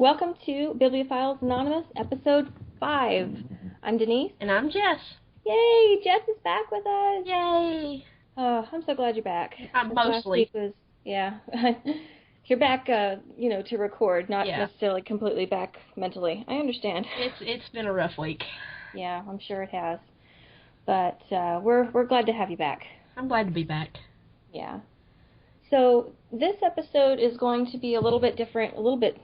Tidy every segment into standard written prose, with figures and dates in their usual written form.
Welcome to Bibliophiles Anonymous, Episode 5. I'm Denise. And I'm Jess. Yay! Jess is back with us! Yay! Oh, I'm so glad you're back. Mostly. Last week was, yeah. You're back, to record, not necessarily completely back mentally. I understand. It's been a rough week. Yeah, I'm sure it has. But we're glad to have you back. I'm glad to be back. Yeah. So this episode is going to be a little bit different, a little bit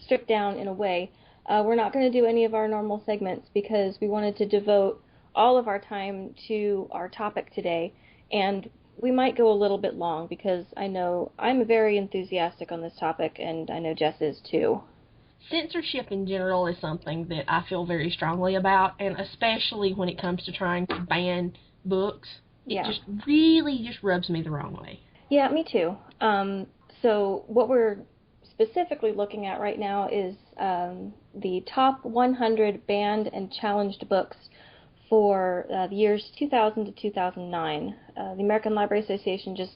stripped down in a way. We're not going to do any of our normal segments because we wanted to devote all of our time to our topic today, and we might go a little bit long because I know I'm very enthusiastic on this topic, and I know Jess is too. Censorship in general is something that I feel very strongly about, and especially when it comes to trying to ban books. It just really rubs me the wrong way. Yeah, me too. So what we're specifically looking at right now is the top 100 banned and challenged books for the years 2000 to 2009. The American Library Association just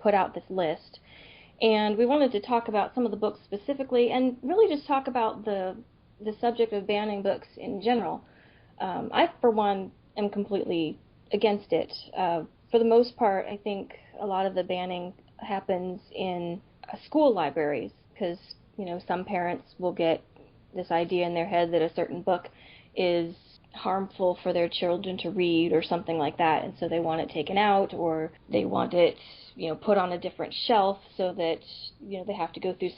put out this list, and we wanted to talk about some of the books specifically and really just talk about the subject of banning books in general. I, for one, am completely against it. For the most part, I think a lot of the banning happens in school libraries because, some parents will get this idea in their head that a certain book is harmful for their children to read or something like that, and so they want it taken out, or they want it, put on a different shelf so that, they have to go through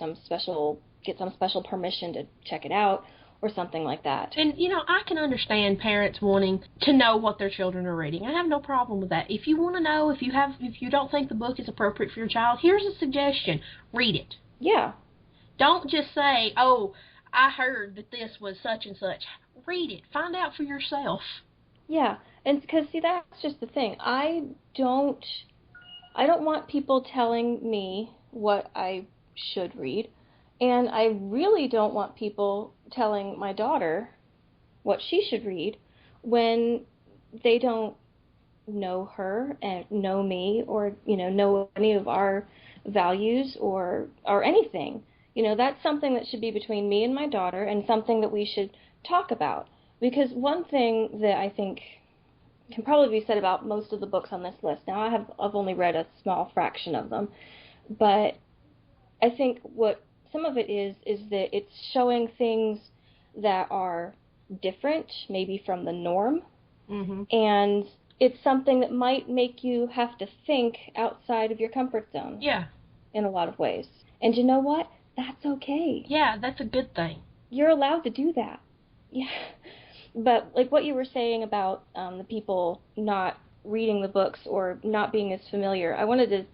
get some special permission to check it out, or something like that. And, I can understand parents wanting to know what their children are reading. I have no problem with that. If you want to know, if you don't think the book is appropriate for your child, here's a suggestion. Read it. Yeah. Don't just say, oh, I heard that this was such and such. Read it. Find out for yourself. Yeah, and because, see, that's just the thing. I don't want people telling me what I should read. And I really don't want people telling my daughter what she should read when they don't know her and know me or, know any of our values or anything. That's something that should be between me and my daughter and something that we should talk about. Because one thing that I think can probably be said about most of the books on this list, now I've only read a small fraction of them, but I think what some of it is that it's showing things that are different, maybe from the norm, and it's something that might make you have to think outside of your comfort zone. Yeah. In a lot of ways. And you know what? That's okay. Yeah, that's a good thing. You're allowed to do that. Yeah. But like what you were saying about the people not reading the books or not being as familiar, I wanted to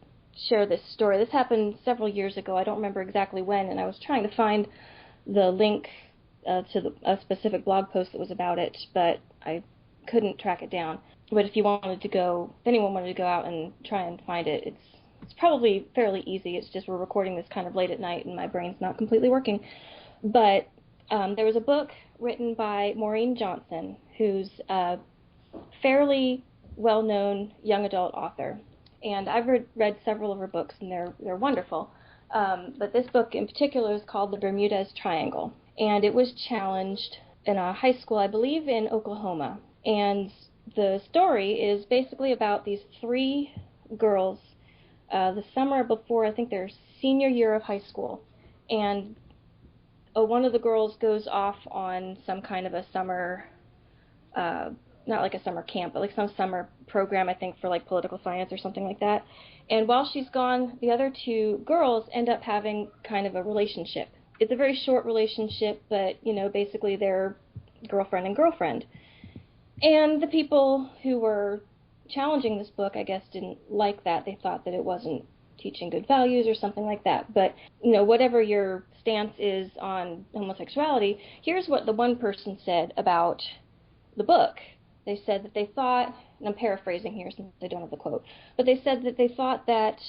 share this story. This happened several years ago. I don't remember exactly when, and I was trying to find the link to a specific blog post that was about it, but I couldn't track it down. But if anyone wanted to go out and try and find it, it's probably fairly easy. It's just we're recording this kind of late at night, and my brain's not completely working. But there was a book written by Maureen Johnson, who's a fairly well-known young adult author. And I've read several of her books, and they're wonderful. But this book in particular is called The Bermuda Triangle. And it was challenged in a high school, I believe, in Oklahoma. And the story is basically about these three girls the summer before, I think, their senior year of high school. And one of the girls goes off on some kind of a summer not like a summer camp, but like some summer program, I think, for like political science or something like that. And while she's gone, the other two girls end up having kind of a relationship. It's a very short relationship, but, basically they're girlfriend and girlfriend. And the people who were challenging this book, I guess, didn't like that. They thought that it wasn't teaching good values or something like that. But, whatever your stance is on homosexuality, here's what the one person said about the book. They said that they thought, and I'm paraphrasing here since I don't have the quote, but they said that they thought that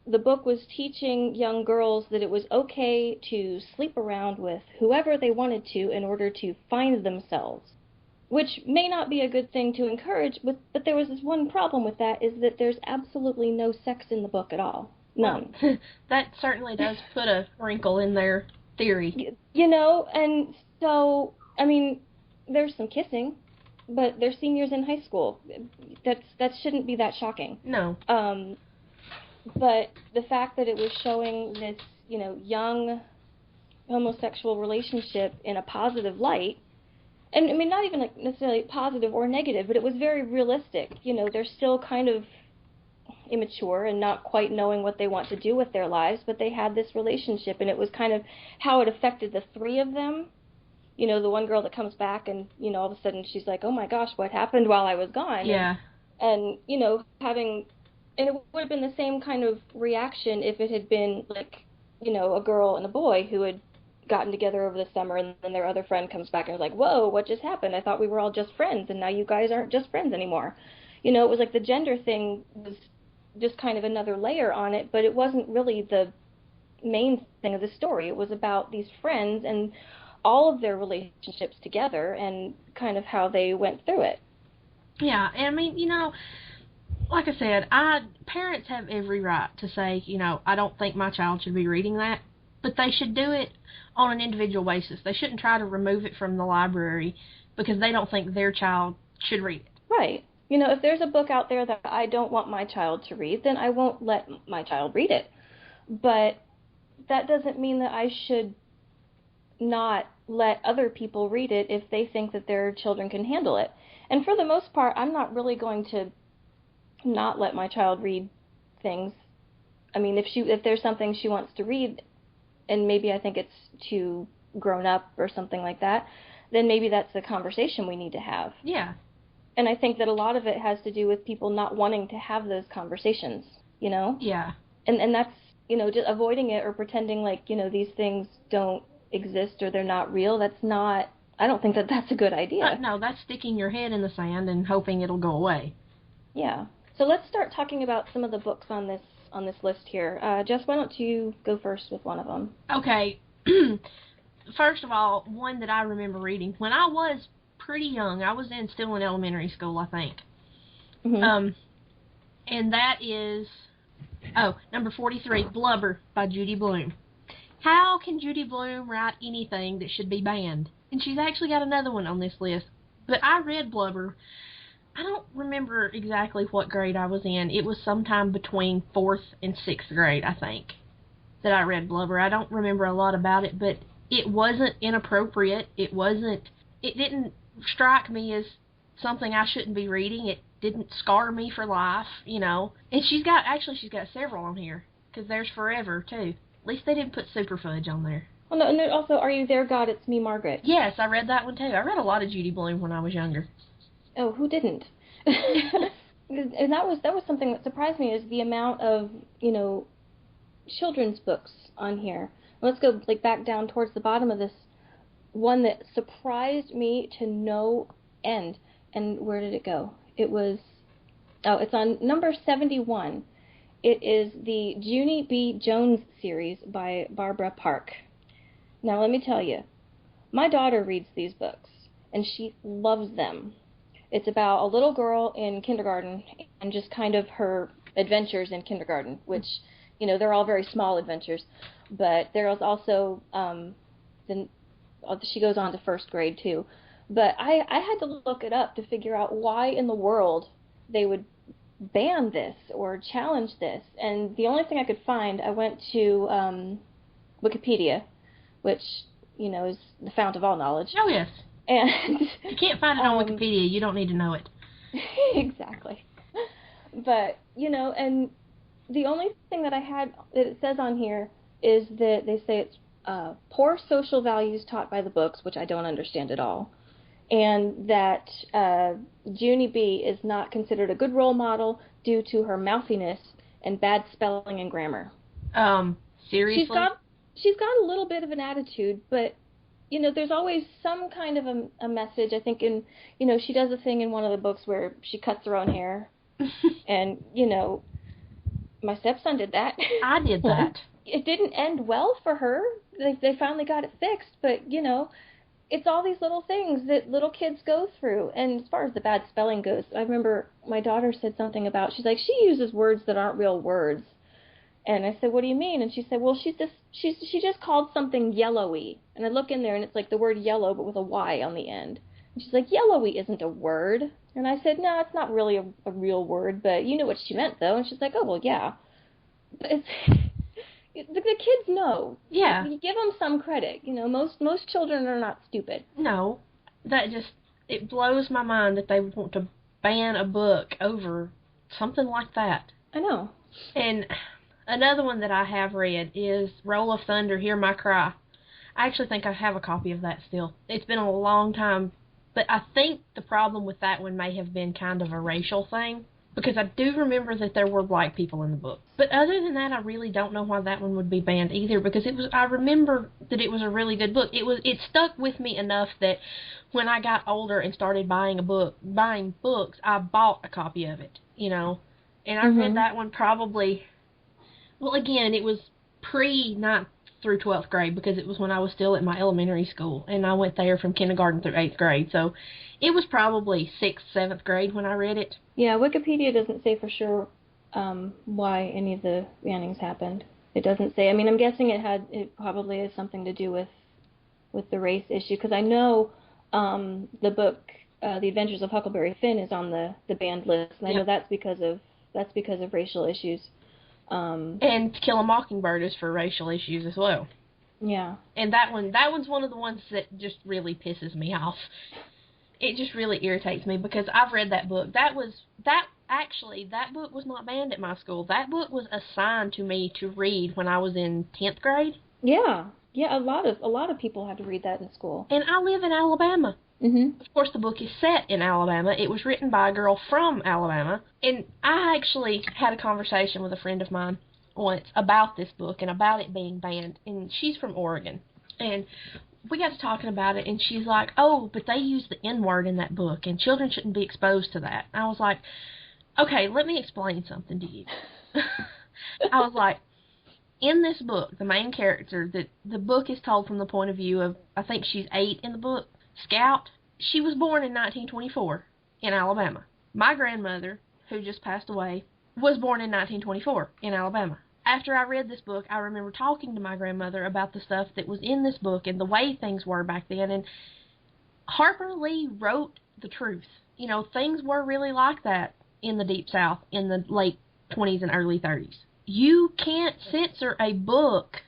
the book was teaching young girls that it was okay to sleep around with whoever they wanted to in order to find themselves, which may not be a good thing to encourage, but there was this one problem with that, is that there's absolutely no sex in the book at all. None. That certainly does put a wrinkle in there. theory. And so, I mean, there's some kissing, but they're seniors in high school. That shouldn't be that shocking. No. But the fact that it was showing this, young homosexual relationship in a positive light, and I mean, not even like necessarily positive or negative, but it was very realistic. They're still kind of immature and not quite knowing what they want to do with their lives, but they had this relationship, and it was kind of how it affected the three of them. The one girl that comes back and, all of a sudden she's like, oh my gosh, what happened while I was gone? Yeah. And and it would have been the same kind of reaction if it had been like, a girl and a boy who had gotten together over the summer, and then their other friend comes back and is like, whoa, what just happened? I thought we were all just friends, and now you guys aren't just friends anymore. It was like the gender thing was just kind of another layer on it, but it wasn't really the main thing of the story. It was about these friends and all of their relationships together and kind of how they went through it. Yeah, and I mean, like I said, parents have every right to say, I don't think my child should be reading that, but they should do it on an individual basis. They shouldn't try to remove it from the library because they don't think their child should read it. Right. If there's a book out there that I don't want my child to read, then I won't let my child read it. But that doesn't mean that I should not let other people read it if they think that their children can handle it. And for the most part, I'm not really going to not let my child read things. I mean, if there's something she wants to read, and maybe I think it's too grown up or something like that, then maybe that's the conversation we need to have. Yeah. And I think that a lot of it has to do with people not wanting to have those conversations, Yeah. And that's, just avoiding it or pretending like, these things don't exist or they're not real. I don't think that that's a good idea. No, that's sticking your head in the sand and hoping it'll go away. Yeah. So let's start talking about some of the books on this list here. Jess, why don't you go first with one of them? Okay. First of all, one that I remember reading when I was pretty young. I was still in elementary school, I think. Mm-hmm. And that is, number 43, Blubber by Judy Blume. How can Judy Blume write anything that should be banned? And she's actually got another one on this list. But I read Blubber. I don't remember exactly what grade I was in. It was sometime between 4th and 6th grade, I think, that I read Blubber. I don't remember a lot about it, but it wasn't inappropriate. It didn't strike me as something I shouldn't be reading. It didn't scar me for life, And she's got several on here, because there's Forever, too. At least they didn't put Super Fudge on there. Well, no, and then also, Are You There, God? It's Me, Margaret. Yes, I read that one, too. I read a lot of Judy Blume when I was younger. Oh, who didn't? And that was something that surprised me, is the amount of, children's books on here. Let's go back down towards the bottom of this. One that surprised me to no end. And where did it go? It's on number 71. It is the Junie B. Jones series by Barbara Park. Now, let me tell you, my daughter reads these books, and she loves them. It's about a little girl in kindergarten and just kind of her adventures in kindergarten, which, they're all very small adventures. But there is also, she goes on to 1st grade, too. But I had to look it up to figure out why in the world they would ban this or challenge this. And the only thing I could find, I went to Wikipedia, which, is the fount of all knowledge. Oh, yes. And you can't find it on Wikipedia. You don't need to know it. Exactly. But, and the only thing that it says on here is that they say it's poor social values taught by the books, which I don't understand at all, and that Junie B. is not considered a good role model due to her mouthiness and bad spelling and grammar. Seriously? She's got a little bit of an attitude, but, there's always some kind of a message. I think she does a thing in one of the books where she cuts her own hair. And, my stepson did that. I did that. It didn't end well for her. They finally got it fixed, but, it's all these little things that little kids go through. And as far as the bad spelling goes, I remember my daughter said something about, she's like, she uses words that aren't real words. And I said, what do you mean? And she said, well, she just called something yellowy. And I look in there, and it's like the word yellow, but with a Y on the end. And she's like, yellowy isn't a word. And I said, no, it's not really a real word, but you know what she meant, though. And she's like, oh, well, yeah. But the kids know. Yeah. You give them some credit. You know, most children are not stupid. No. It blows my mind that they would want to ban a book over something like that. I know. And another one that I have read is Roll of Thunder, Hear My Cry. I actually think I have a copy of that still. It's been a long time, but I think the problem with that one may have been kind of a racial thing, because I do remember that there were black people in the book. But other than that, I really don't know why that one would be banned either, because I remember that it was a really good book. It stuck with me enough that when I got older and started buying books, I bought a copy of it, you know. And I read that one probably, well, again, it was pre-9th through 12th grade, because it was when I was still at my elementary school, and I went there from kindergarten through 8th grade, so it was probably 6th, 7th grade when I read it. Yeah, Wikipedia doesn't say for sure why any of the bannings happened. It doesn't say. I mean, I'm guessing it probably has something to do with the race issue, because I know the book The Adventures of Huckleberry Finn is on the banned list, and I know that's because of racial issues. And To Kill a Mockingbird is for racial issues as well. Yeah. And that one's one of the ones that just really pisses me off. It just really irritates me, because I've read that book. That book was not banned at my school. That book was assigned to me to read when I was in 10th grade. Yeah. Yeah, a lot of people had to read that in school. And I live in Alabama. Mm-hmm. Of course, the book is set in Alabama. It was written by a girl from Alabama. And I actually had a conversation with a friend of mine once about this book and about it being banned. And she's from Oregon. And we got to talking about it, and she's like, oh, but they use the N-word in that book, and children shouldn't be exposed to that. I was like, okay, let me explain something to you. I was like, in this book, the main character, the book is told from the point of view of, I think she's 8 in the book, Scout. She was born in 1924 in Alabama. My grandmother, who just passed away, was born in 1924 in Alabama. After I read this book, I remember talking to my grandmother about the stuff that was in this book and the way things were back then, and Harper Lee wrote the truth. You know, things were really like that in the Deep South in the late 20s and early 30s. You can't censor a book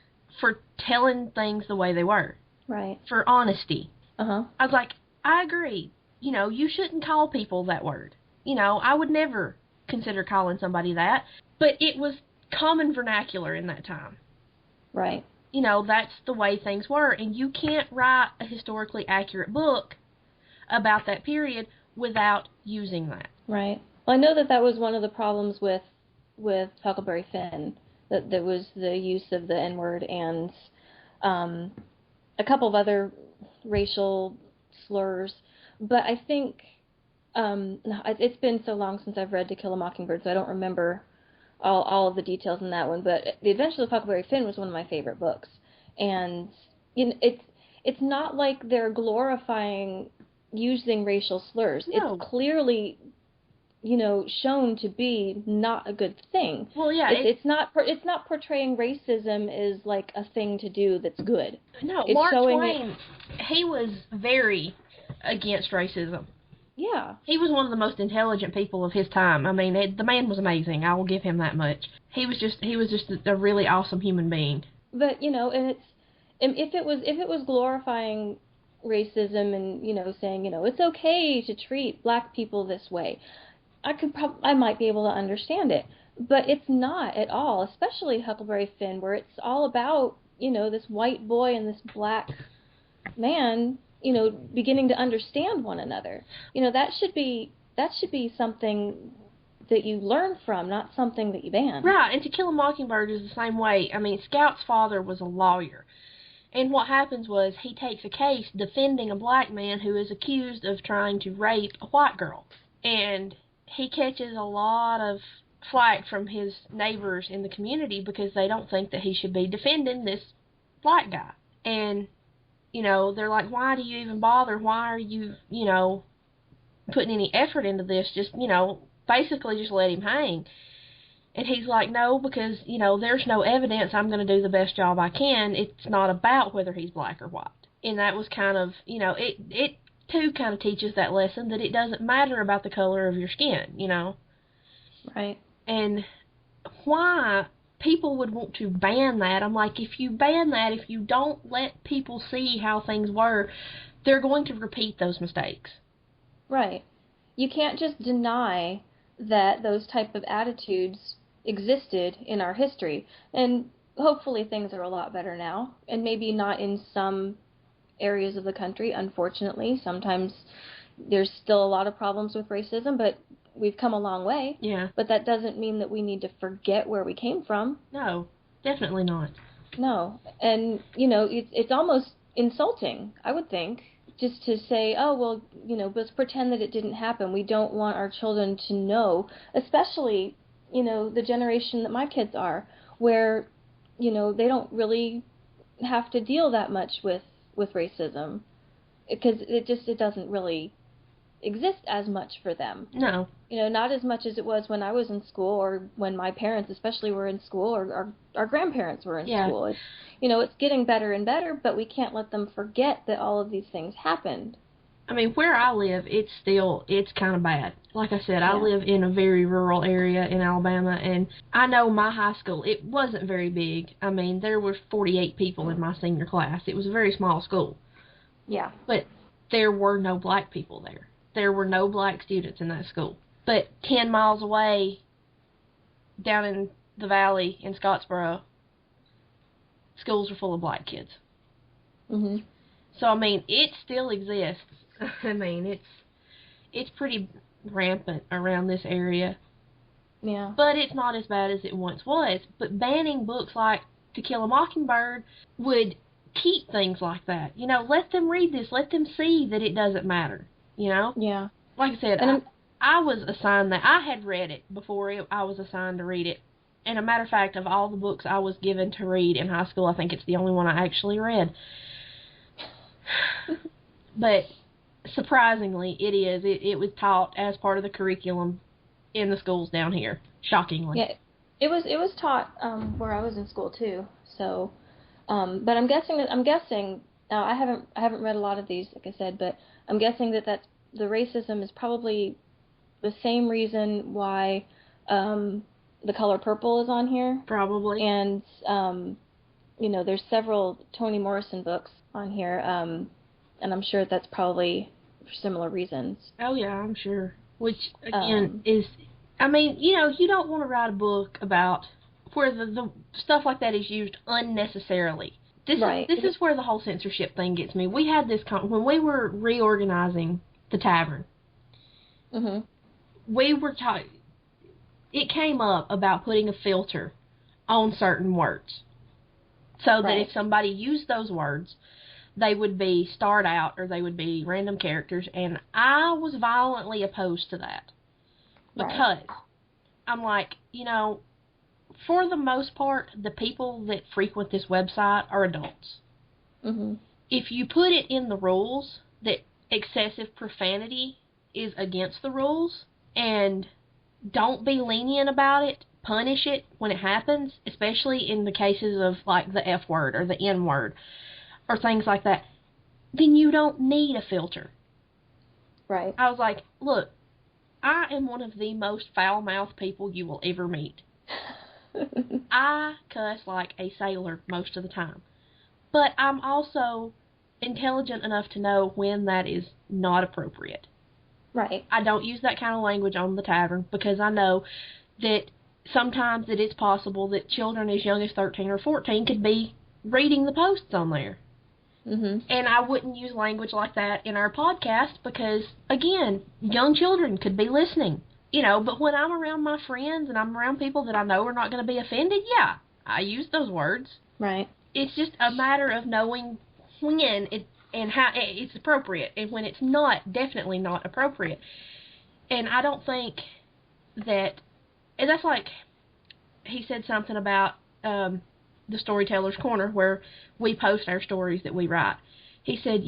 for telling things the way they were. Right. For honesty. Uh-huh. I was like, I agree. You know, you shouldn't call people that word. You know, I would never consider calling somebody that. But it was common vernacular in that time. Right. You know, that's the way things were. And you can't write a historically accurate book about that period without using that. Right. Well, I know that was one of the problems with Huckleberry Finn, that there was the use of the N-word and a couple of other racial slurs. But I think it's been so long since I've read To Kill a Mockingbird, so I don't remember all of the details in that one. But The Adventures of Huckleberry Finn was one of my favorite books, and you know, it's not like they're glorifying using racial slurs. No. It's clearly, you know, shown to be not a good thing. Well, yeah, it's not portraying racism as like a thing to do that's good. No, it's Mark Twain, he was very against racism. Yeah. He was one of the most intelligent people of his time. I mean, the man was amazing. I will give him that much. He was just a really awesome human being. But, you know, and if it was glorifying racism and, you know, saying, you know, it's okay to treat black people this way, I might be able to understand it. But it's not at all, especially Huckleberry Finn, where it's all about, you know, this white boy and this black man, you know, beginning to understand one another. You know, that should be something that you learn from, not something that you ban. Right, and To Kill a Mockingbird is the same way. I mean, Scout's father was a lawyer. And what happens was he takes a case defending a black man who is accused of trying to rape a white girl. And he catches a lot of flack from his neighbors in the community because they don't think that he should be defending this black guy. And, you know, they're like, why do you even bother? Why are you, you know, putting any effort into this? Just, you know, basically just let him hang. And he's like, no, because, there's no evidence. I'm going to do the best job I can. It's not about whether he's black or white. And that was kind of, it too kind of teaches that lesson that it doesn't matter about the color of your skin, Right. And why people would want to ban that, I'm like, if you ban that, if you don't let people see how things were, they're going to repeat those mistakes. Right. You can't just deny that those type of attitudes existed in our history. And hopefully things are a lot better now. And maybe not in some areas of the country, unfortunately. Sometimes there's still a lot of problems with racism, but we've come a long way. Yeah. But that doesn't mean that we need to forget where we came from. No, definitely not. No. And, it's almost insulting, I would think, just to say, oh, well, let's pretend that it didn't happen. We don't want our children to know, especially, the generation that my kids are, where, they don't really have to deal that much with racism, because it doesn't really exist as much for them. No. Not as much as it was when I was in school, or when my parents especially were in school, or our grandparents were in school. It's getting better and better, but we can't let them forget that all of these things happened. I mean, where I live, it's kind of bad. Like I said, I live in a very rural area in Alabama, and I know my high school, it wasn't very big. I mean, there were 48 people in my senior class. It was a very small school. Yeah. But there were no black people there. There were no black students in that school. But 10 miles away, down in the valley in Scottsboro, schools were full of black kids. Mhm. So, I mean, it still exists. I mean, it's pretty rampant around this area. Yeah. But it's not as bad as it once was. But banning books like To Kill a Mockingbird would keep things like that. Let them read this. Let them see that it doesn't matter. Yeah. Like I said, I was assigned that. I had read it before I was assigned to read it. And a matter of fact, of all the books I was given to read in high school, I think it's the only one I actually read. But surprisingly, it is. It was taught as part of the curriculum in the schools down here. Shockingly. Yeah, it was taught where I was in school too. So, but I'm guessing. Now I haven't read a lot of these, like I said, but I'm guessing that the racism is probably the same reason why The Color Purple is on here. Probably. And there's several Toni Morrison books on here, and I'm sure that's probably for similar reasons. Oh yeah, I'm sure. Which again is, I mean, you don't want to write a book about where the stuff like that is used unnecessarily. This is where the whole censorship thing gets me. We had this when we were reorganizing the tavern. Mhm. We were it came up about putting a filter on certain words, so that if somebody used those words, they would be starred out or they would be random characters, and I was violently opposed to that. Because I'm like, for the most part, the people that frequent this website are adults. Mm-hmm. If you put it in the rules that excessive profanity is against the rules, and don't be lenient about it, punish it when it happens, especially in the cases of like the F word or the N word or things like that, then you don't need a filter. Right. I was like, look, I am one of the most foul-mouthed people you will ever meet. I cuss like a sailor most of the time. But I'm also intelligent enough to know when that is not appropriate. Right. I don't use that kind of language on the tavern because I know that sometimes it is possible that children as young as 13 or 14 could be reading the posts on there. Mm-hmm. And I wouldn't use language like that in our podcast because, again, young children could be listening. But when I'm around my friends and I'm around people that I know are not going to be offended, yeah, I use those words. Right. It's just a matter of knowing when and how it's appropriate and when it's not, definitely not appropriate. And I don't think that, and that's like, he said something about the Storyteller's Corner where we post our stories that we write. He said,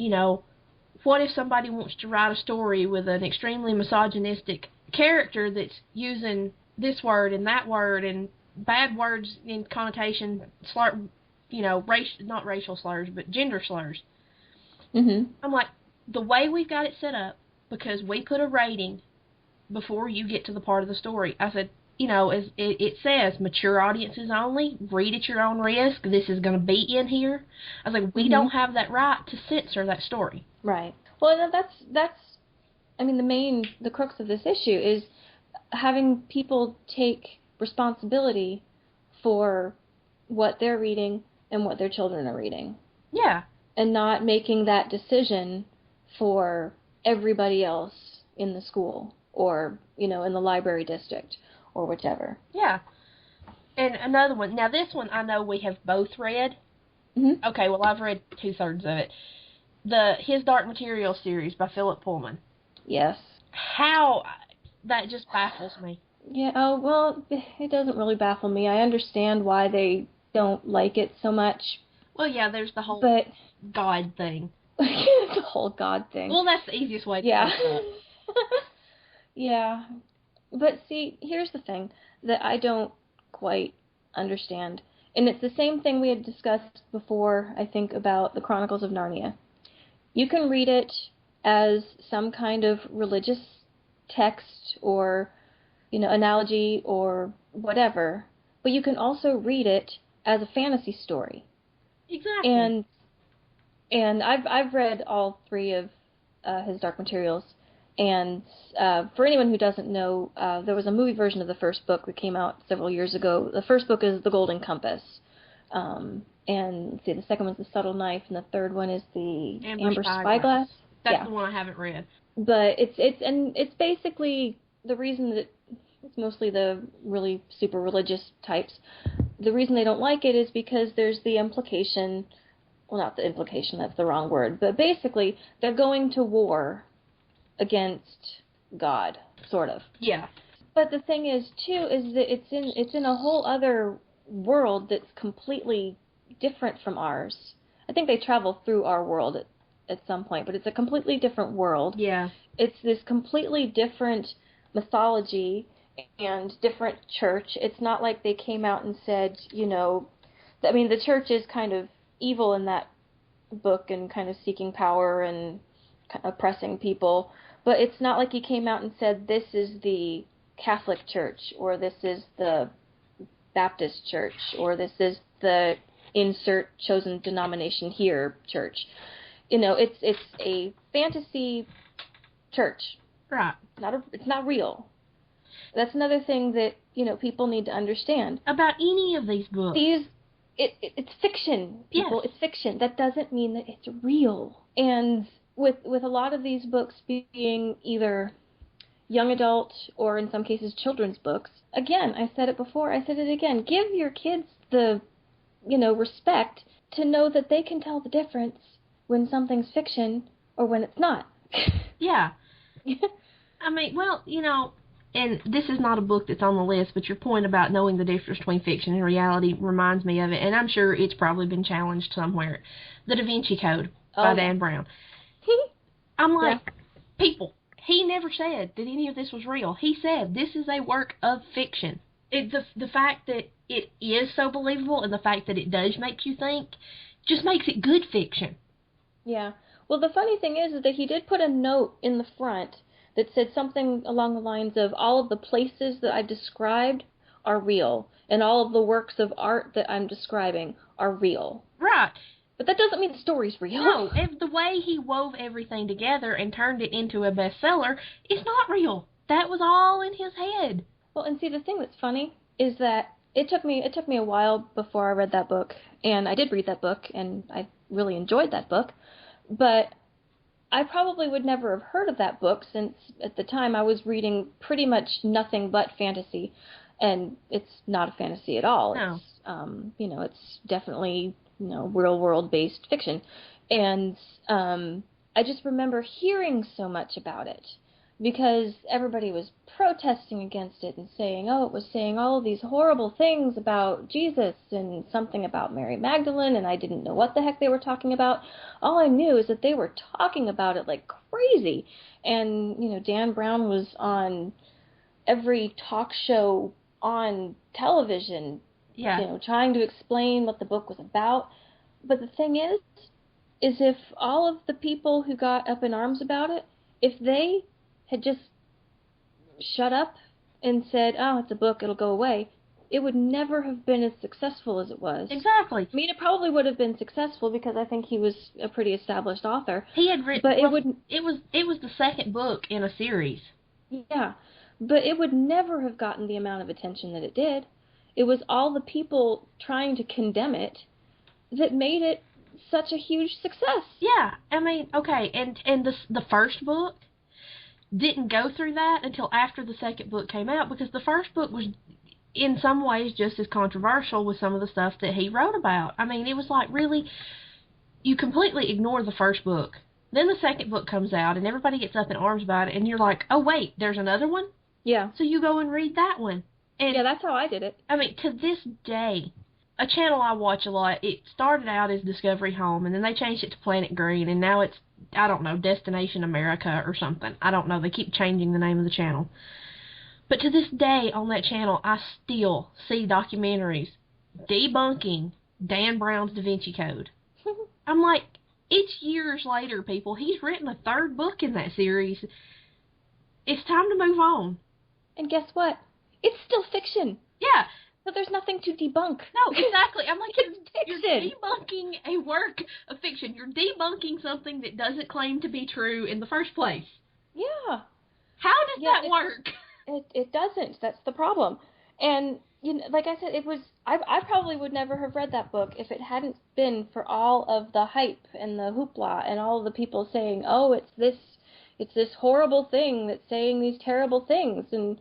what if somebody wants to write a story with an extremely misogynistic character that's using this word and that word and bad words in connotation, not racial slurs, but gender slurs. Mm-hmm. I'm like, the way we've got it set up, because we put a rating before you get to the part of the story. I said, as it says, mature audiences only, read at your own risk, this is going to be in here. I was like, we don't have that right to censor that story. Right. Well, that's, I mean, the crux of this issue is having people take responsibility for what they're reading and what their children are reading. Yeah. And not making that decision for everybody else in the school or, in the library district or whichever. Yeah. And another one. Now, this one I know we have both read. Mm-hmm. Okay, well, I've read 2/3 of it. His Dark Materials series by Philip Pullman. Yes. How... That just baffles me. Yeah, oh, well, it doesn't really baffle me. I understand why they don't like it so much. Well, yeah, there's the whole God thing. The whole God thing. Well, that's the easiest way to put it. Yeah. But see, here's the thing that I don't quite understand. And it's the same thing we had discussed before, I think, about the Chronicles of Narnia. You can read it as some kind of religious text or, analogy or whatever, but you can also read it as a fantasy story. Exactly. And I've read all 3 of his Dark Materials, and for anyone who doesn't know, there was a movie version of the first book that came out several years ago. The first book is The Golden Compass, and let's see, the second one's The Subtle Knife, and the third one is The Amber Spyglass. That's the one I haven't read. But it's basically the reason that it's mostly the really super religious types. The reason they don't like it is because there's the implication, well, not the implication, that's the wrong word, but basically they're going to war against God, sort of. Yeah. But the thing is, too, is that it's in a whole other world that's completely different from ours. I think they travel through our world at some point, but it's a completely different world. Yeah. It's this completely different mythology and different church. It's not like they came out and said, the church is kind of evil in that book and kind of seeking power and oppressing people, but it's not like he came out and said, this is the Catholic Church, or this is the Baptist Church, or this is the insert chosen denomination here church. It's a fantasy church. Right. It's not real. That's another thing that, people need to understand. About any of these books. It's fiction, people. Yes. It's fiction. That doesn't mean that it's real. And with a lot of these books being either young adult or in some cases children's books, again, I said it before, I said it again, give your kids the, respect to know that they can tell the difference when something's fiction or when it's not. Yeah. I mean, well, and this is not a book that's on the list, but your point about knowing the difference between fiction and reality reminds me of it, and I'm sure it's probably been challenged somewhere. The Da Vinci Code by Dan Brown. I'm like, people, he never said that any of this was real. He said this is a work of fiction. The fact that it is so believable and the fact that it does make you think just makes it good fiction. Yeah. Well, the funny thing is that he did put a note in the front that said something along the lines of, all of the places that I described are real, and all of the works of art that I'm describing are real. Right. But that doesn't mean the story's real. No, the way he wove everything together and turned it into a bestseller is not real. That was all in his head. Well, and see, the thing that's funny is that it took me a while before I read that book, and I did read that book, and I really enjoyed that book, but I probably would never have heard of that book since at the time I was reading pretty much nothing but fantasy, and it's not a fantasy at all. No. It's, it's definitely, real world based fiction, and I just remember hearing so much about it because everybody was protesting against it and saying, oh, it was saying all of these horrible things about Jesus and something about Mary Magdalene, and I didn't know what the heck they were talking about. All I knew is that they were talking about it like crazy. And, Dan Brown was on every talk show on television, Yeah. trying to explain what the book was about. But the thing is if all of the people who got up in arms about it, if they had just shut up and said, "Oh, it's a book, it'll go away," it would never have been as successful as it was. Exactly. I mean, it probably would have been successful because I think he was a pretty established author. He had written, but well, it was the second book in a series. Yeah, but it would never have gotten the amount of attention that it did. It was all the people trying to condemn it that made it such a huge success. Yeah, I mean, okay, and the first book didn't go through that until after the second book came out, because the first book was in some ways just as controversial with some of the stuff that he wrote about. I mean, it was like, really, you completely ignore the first book. Then the second book comes out and everybody gets up in arms about it, and you're like, "Oh wait, there's another one?" Yeah. So you go and read that one. And yeah, that's how I did it. I mean, to this day, a channel I watch a lot, it started out as Discovery Home, and then they changed it to Planet Green, and now it's, I don't know, Destination America or something. I don't know. They keep changing the name of the channel. But to this day, on that channel, I still see documentaries debunking Dan Brown's Da Vinci Code. I'm like, it's years later, people. He's written a third book in that series. It's time to move on. And guess what? It's still fiction. Yeah. But there's nothing to debunk. No, exactly. I'm like, you're debunking a work of fiction. You're debunking something that doesn't claim to be true in the first place. Yeah. How does that work? It doesn't. That's the problem. And, like I said, I probably would never have read that book if it hadn't been for all of the hype and the hoopla and all of the people saying, "Oh, it's this horrible thing that's saying these terrible things." And,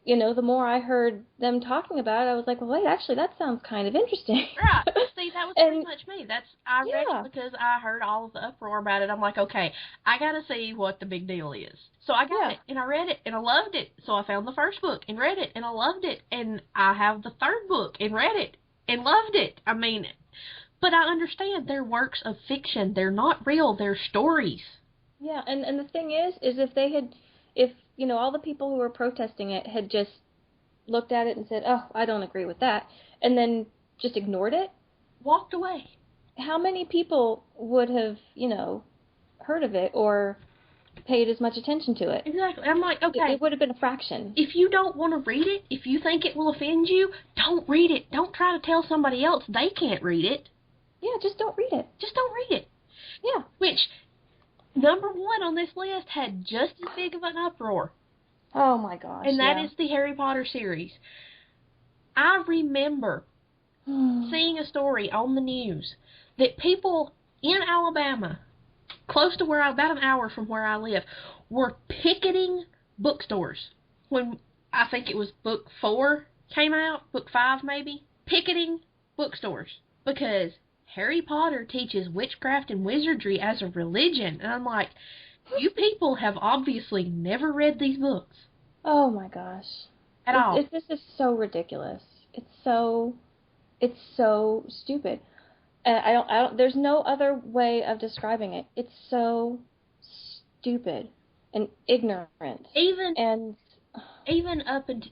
the more I heard them talking about it, I was like, well, wait, actually, that sounds kind of interesting. Right. See, that was pretty much me. I read it because I heard all of the uproar about it. I'm like, okay, I gotta see what the big deal is. So I got it, and I read it, and I loved it. So I found the first book and read it, and I loved it. And I have the third book and read it and loved it. I mean, but I understand they're works of fiction. They're not real. They're stories. Yeah, and the thing is if all the people who were protesting it had just looked at it and said, "Oh, I don't agree with that," and then just ignored it, walked away, how many people would have, heard of it or paid as much attention to it? Exactly. I'm like, okay. It would have been a fraction. If you don't want to read it, if you think it will offend you, don't read it. Don't try to tell somebody else they can't read it. Yeah, just don't read it. Just don't read it. Yeah. Which, number one on this list had just as big of an uproar. Oh my gosh. And that is the Harry Potter series. I remember seeing a story on the news that people in Alabama, close to about an hour from where I live, were picketing bookstores. When I think it was book 4 came out, book 5 maybe, picketing bookstores because Harry Potter teaches witchcraft and wizardry as a religion. And I'm like, you people have obviously never read these books. Oh my gosh. At all. This is so ridiculous. It's so stupid. I don't, there's no other way of describing it. It's so stupid and ignorant. Even up until,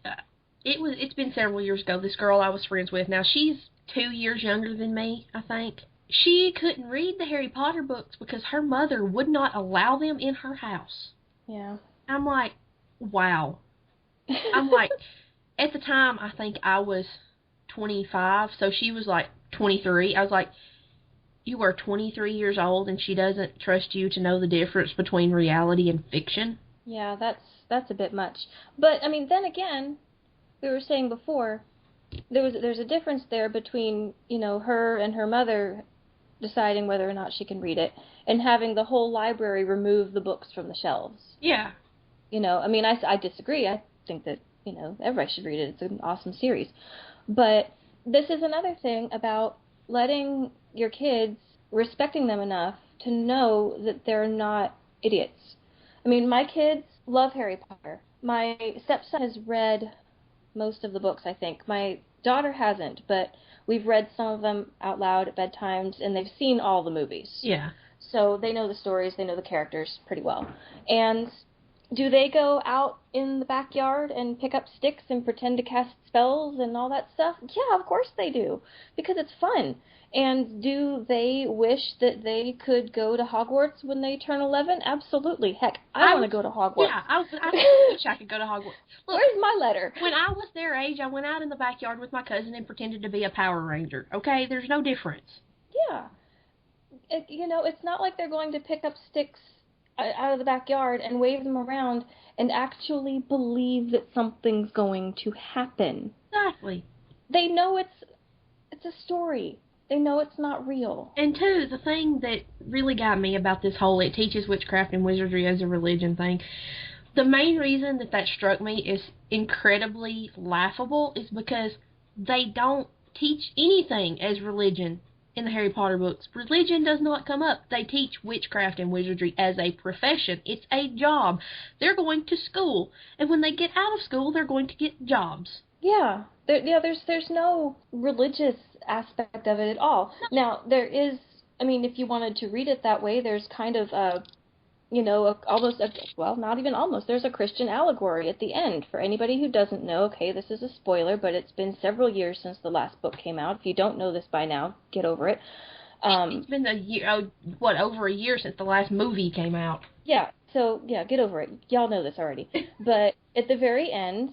it's been several years ago, this girl I was friends with, now she's 2 years younger than me, I think. She couldn't read the Harry Potter books because her mother would not allow them in her house. Yeah. I'm like, wow. I'm like, at the time, I think I was 25, so she was like 23. I was like, you are 23 years old and she doesn't trust you to know the difference between reality and fiction? Yeah, that's a bit much. But, I mean, then again, we were saying before, there's a difference there between, her and her mother deciding whether or not she can read it and having the whole library remove the books from the shelves. Yeah. I mean, I disagree. I think that, everybody should read it. It's an awesome series. But this is another thing about letting your kids, respecting them enough to know that they're not idiots. I mean, my kids love Harry Potter. My stepson has read most of the books, I think. My daughter hasn't, but we've read some of them out loud at bedtimes, and they've seen all the movies. Yeah. So they know the stories, they know the characters pretty well. And Do they go out in the backyard and pick up sticks and pretend to cast spells and all that stuff? Yeah, of course they do, because it's fun. And do they wish that they could go to Hogwarts when they turn 11? Absolutely. Heck, I want to go to Hogwarts. Yeah, I wish I could go to Hogwarts. Look, where's my letter? When I was their age, I went out in the backyard with my cousin and pretended to be a Power Ranger. Okay, there's no difference. Yeah. It's not like they're going to pick up sticks out of the backyard and wave them around and actually believe that something's going to happen. Exactly. They know it's a story. They know it's not real. And two, the thing that really got me about this whole it teaches witchcraft and wizardry as a religion thing, the main reason that struck me is incredibly laughable is because they don't teach anything as religion in the Harry Potter books. Religion does not come up. They teach witchcraft and wizardry as a profession. It's a job. They're going to school, and when they get out of school, they're going to get jobs. Yeah. There's no religious aspect of it at all. No. Now, there is, if you wanted to read it that way, there's kind of not even almost, there's a Christian allegory at the end. For anybody who doesn't know, okay, this is a spoiler, but it's been several years since the last book came out. If you don't know this by now, get over it. It's been over a year since the last movie came out. Yeah, so, get over it. Y'all know this already. But at the very end,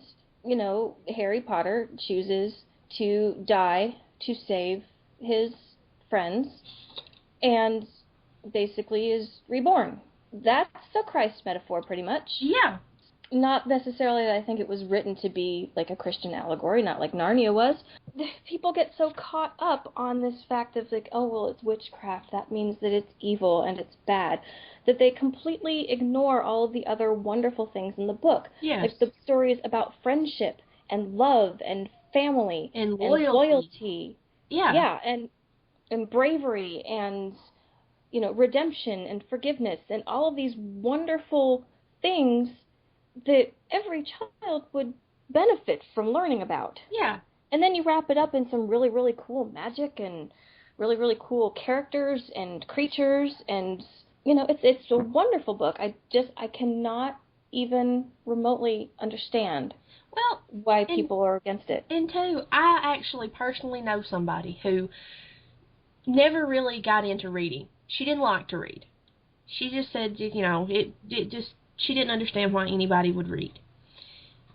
Harry Potter chooses to die to save his friends and basically is reborn. That's a Christ metaphor, pretty much. Yeah. Not necessarily that I think it was written to be like a Christian allegory, not like Narnia was. People get so caught up on this fact of like, oh, well, it's witchcraft. That means that it's evil and it's bad. That they completely ignore all of the other wonderful things in the book. Yes. Like the stories about friendship and love and family and loyalty. Yeah. Yeah, and bravery and redemption and forgiveness and all of these wonderful things that every child would benefit from learning about. Yeah. And then you wrap it up in some really, really cool magic and really, really cool characters and creatures and, it's a wonderful book. I cannot even remotely understand why people are against it. And two, I actually personally know somebody who never really got into reading. She didn't like to read. She just said, she didn't understand why anybody would read.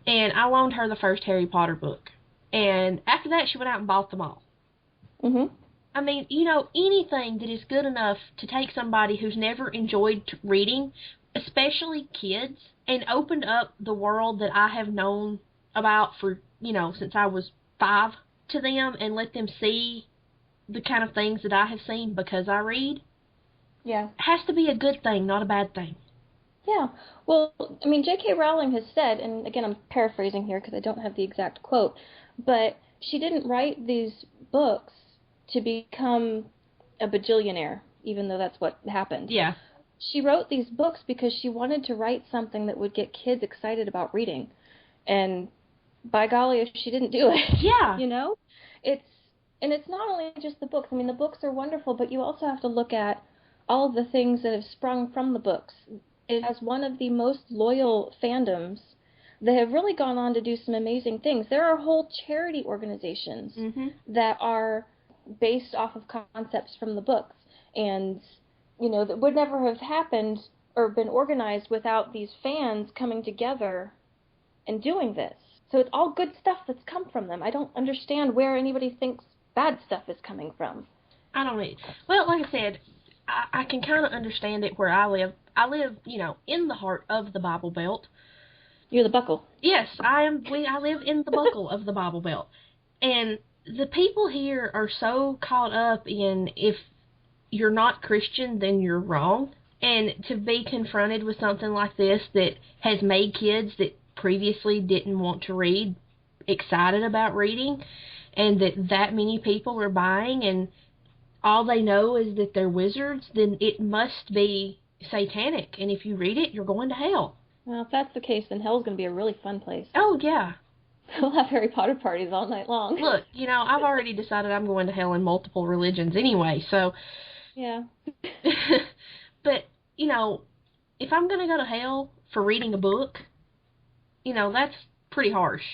And I loaned her the first Harry Potter book. And after that, she went out and bought them all. Mm-hmm. Anything that is good enough to take somebody who's never enjoyed reading, especially kids, and opened up the world that I have known about for, since I was 5 to them and let them see the kind of things that I have seen because I read. Yeah. It has to be a good thing, not a bad thing. Yeah. Well, J.K. Rowling has said, and again I'm paraphrasing here because I don't have the exact quote, but she didn't write these books to become a bajillionaire, even though that's what happened. Yeah. She wrote these books because she wanted to write something that would get kids excited about reading. And by golly, if she didn't do it. Yeah. It's not only just the books. The books are wonderful, but you also have to look at all of the things that have sprung from the books. It has one of the most loyal fandoms that have really gone on to do some amazing things. There are whole charity organizations that are based off of concepts from the books. And, that would never have happened or been organized without these fans coming together and doing this. So it's all good stuff that's come from them. I don't understand where anybody thinks bad stuff is coming from. I don't know. Well, like I said, I can kind of understand it where I live. I live, in the heart of the Bible Belt. You're the buckle. Yes, I am. I live in the buckle of the Bible Belt. And the people here are so caught up in if you're not Christian, then you're wrong. And to be confronted with something like this that has made kids that previously didn't want to read excited about reading, and that many people are buying, and all they know is that they're wizards, then it must be satanic. And if you read it, you're going to hell. Well, if that's the case, then hell's going to be a really fun place. Oh, yeah. We'll have Harry Potter parties all night long. Look, I've already decided I'm going to hell in multiple religions anyway, so... Yeah. But, if I'm going to go to hell for reading a book, that's pretty harsh.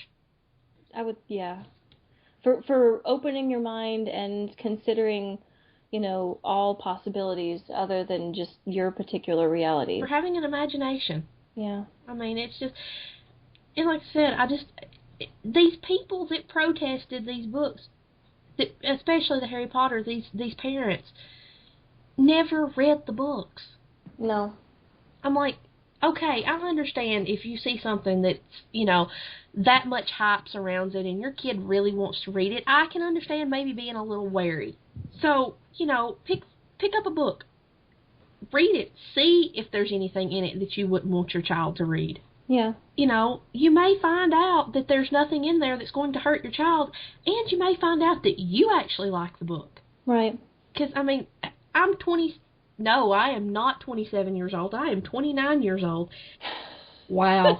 I would, yeah. For opening your mind and considering, all possibilities other than just your particular reality. For having an imagination. Yeah. I mean, it's just, and like I said, these people that protested these books, especially the Harry Potter, these parents, never read the books. No. I'm like, okay, I understand if you see something that's, that much hype surrounds it and your kid really wants to read it, I can understand maybe being a little wary. So, pick up a book. Read it. See if there's anything in it that you wouldn't want your child to read. Yeah. You may find out that there's nothing in there that's going to hurt your child, and you may find out that you actually like the book. Right. Because, I mean, No, I am not 27 years old. I am 29 years old. Wow.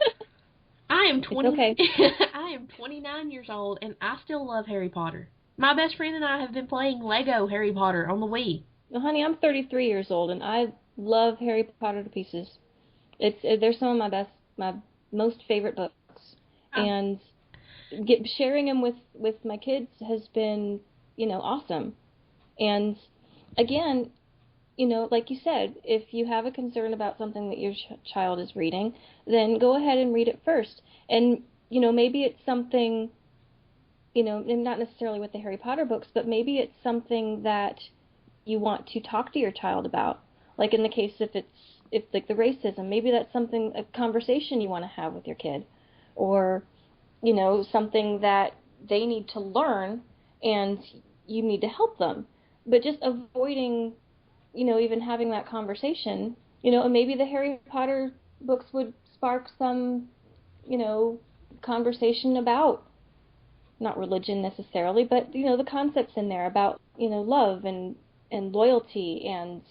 I am 20. It's okay. I am 29 years old, and I still love Harry Potter. My best friend and I have been playing Lego Harry Potter on the Wii. Well, honey, I'm 33 years old, and I love Harry Potter to pieces. They're some of my most favorite books, and sharing them with my kids has been, awesome. And again, like you said, if you have a concern about something that your child is reading, then go ahead and read it first. And, maybe it's something, and not necessarily with the Harry Potter books, but maybe it's something that you want to talk to your child about. Like in the case if like the racism, maybe that's a conversation you want to have with your kid. Or, something that they need to learn and you need to help them. But just avoiding even having that conversation, and maybe the Harry Potter books would spark some, conversation about, not religion necessarily, but, the concepts in there about, love and loyalty, and,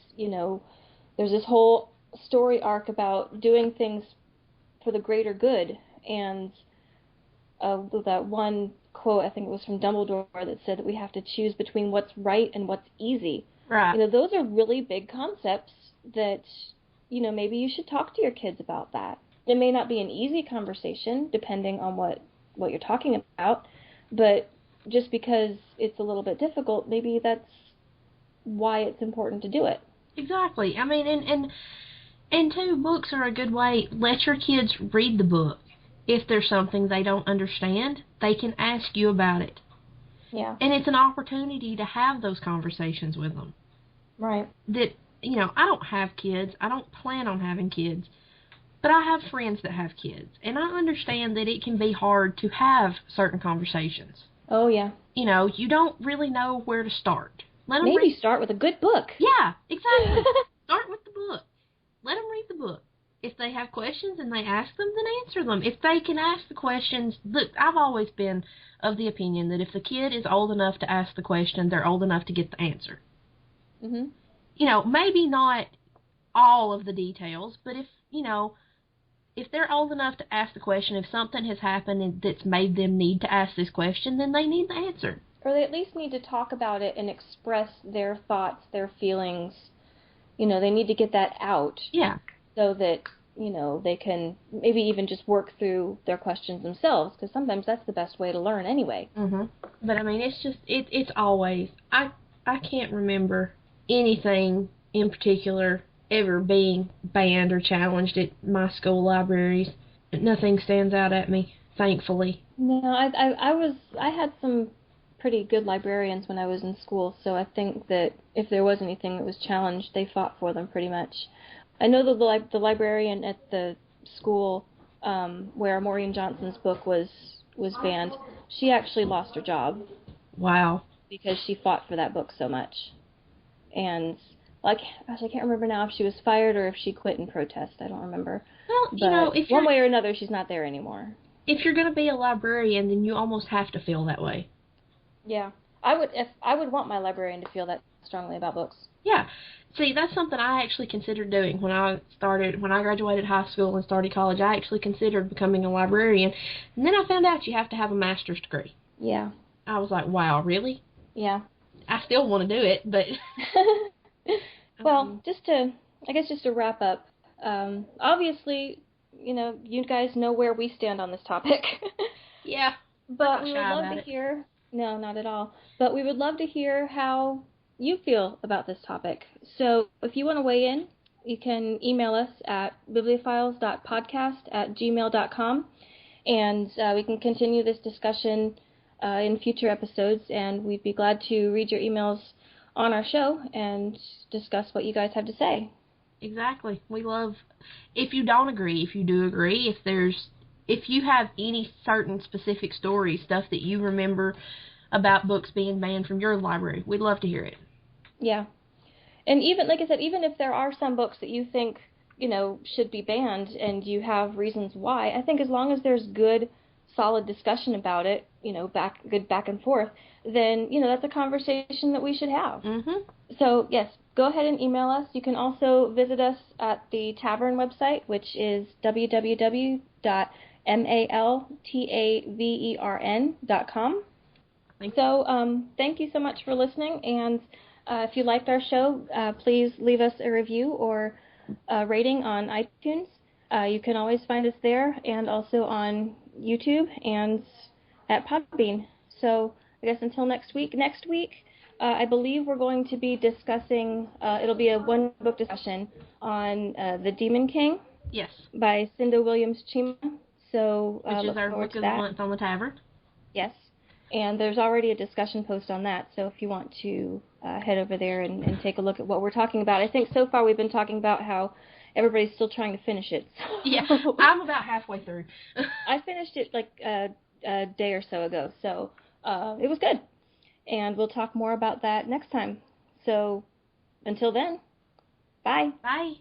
there's this whole story arc about doing things for the greater good, and that one quote, I think it was from Dumbledore, that said that we have to choose between what's right and what's easy. Right. Those are really big concepts that, maybe you should talk to your kids about that. It may not be an easy conversation, depending on what you're talking about, but just because it's a little bit difficult, maybe that's why it's important to do it. Exactly. I mean, and too, books are a good way. Let your kids read the book. If there's something they don't understand, they can ask you about it. Yeah. And it's an opportunity to have those conversations with them. Right. That, I don't have kids. I don't plan on having kids. But I have friends that have kids. And I understand that it can be hard to have certain conversations. Oh, yeah. You don't really know where to start. Maybe start with a good book. Yeah, exactly. Start with the book. Let them read the book. If they have questions and they ask them, then answer them. If they can ask the questions, look, I've always been of the opinion that if the kid is old enough to ask the question, they're old enough to get the answer. Mm-hmm. Maybe not all of the details, but if they're old enough to ask the question, if something has happened that's made them need to ask this question, then they need the answer. Or they at least need to talk about it and express their thoughts, their feelings. They need to get that out. Yeah. So that, they can maybe even just work through their questions themselves, because sometimes that's the best way to learn anyway. Mm-hmm. But, I mean, it's just, it's always, I can't remember anything in particular ever being banned or challenged at my school libraries. Nothing stands out at me, thankfully. No, I had some pretty good librarians when I was in school, so I think that if there was anything that was challenged, they fought for them pretty much. I know that the librarian at the school where Maureen Johnson's book was banned, she actually lost her job. Wow. Because she fought for that book so much. And, I can't remember now if she was fired or if she quit in protest. I don't remember. Well, if one way or another, she's not there anymore. If you're going to be a librarian, then you almost have to feel that way. Yeah. I would want my librarian to feel that strongly about books. Yeah. See, that's something I actually considered doing when I graduated high school and started college. I actually considered becoming a librarian. And then I found out you have to have a master's degree. Yeah. I was like, wow, really? Yeah. I still want to do it, but... Well, just to wrap up, obviously, you guys know where we stand on this topic. Yeah. But Not we would shy love about to it. hear, no, not at all. But we would love to hear how you feel about this topic. So if you want to weigh in, you can email us at bibliophiles.podcast@gmail.com, and we can continue this discussion in future episodes, and we'd be glad to read your emails on our show and discuss what you guys have to say. Exactly. We love, if you don't agree, if you do agree, if you have any certain specific stories, stuff that you remember about books being banned from your library, we'd love to hear it. Yeah. And even, like I said, even if there are some books that you think, should be banned and you have reasons why, I think as long as there's good, solid discussion about it, good back and forth, then, that's a conversation that we should have. Mm-hmm. So, yes, go ahead and email us. You can also visit us at the Tavern website, which is www.maltavern.com. So, thank you so much for listening, and if you liked our show, please leave us a review or a rating on iTunes. You can always find us there, and also on YouTube and at Podbean. So I guess until next week. Next week, I believe we're going to be discussing, it'll be a one-book discussion on The Demon King. Yes. By Cinda Williams Chima. So which is our book of the month on the Tavern. Yes. And there's already a discussion post on that, so if you want to head over there and take a look at what we're talking about. I think so far we've been talking about how everybody's still trying to finish it. Yeah, I'm about halfway through. I finished it like a day or so ago, so it was good. And we'll talk more about that next time. So until then, bye. Bye.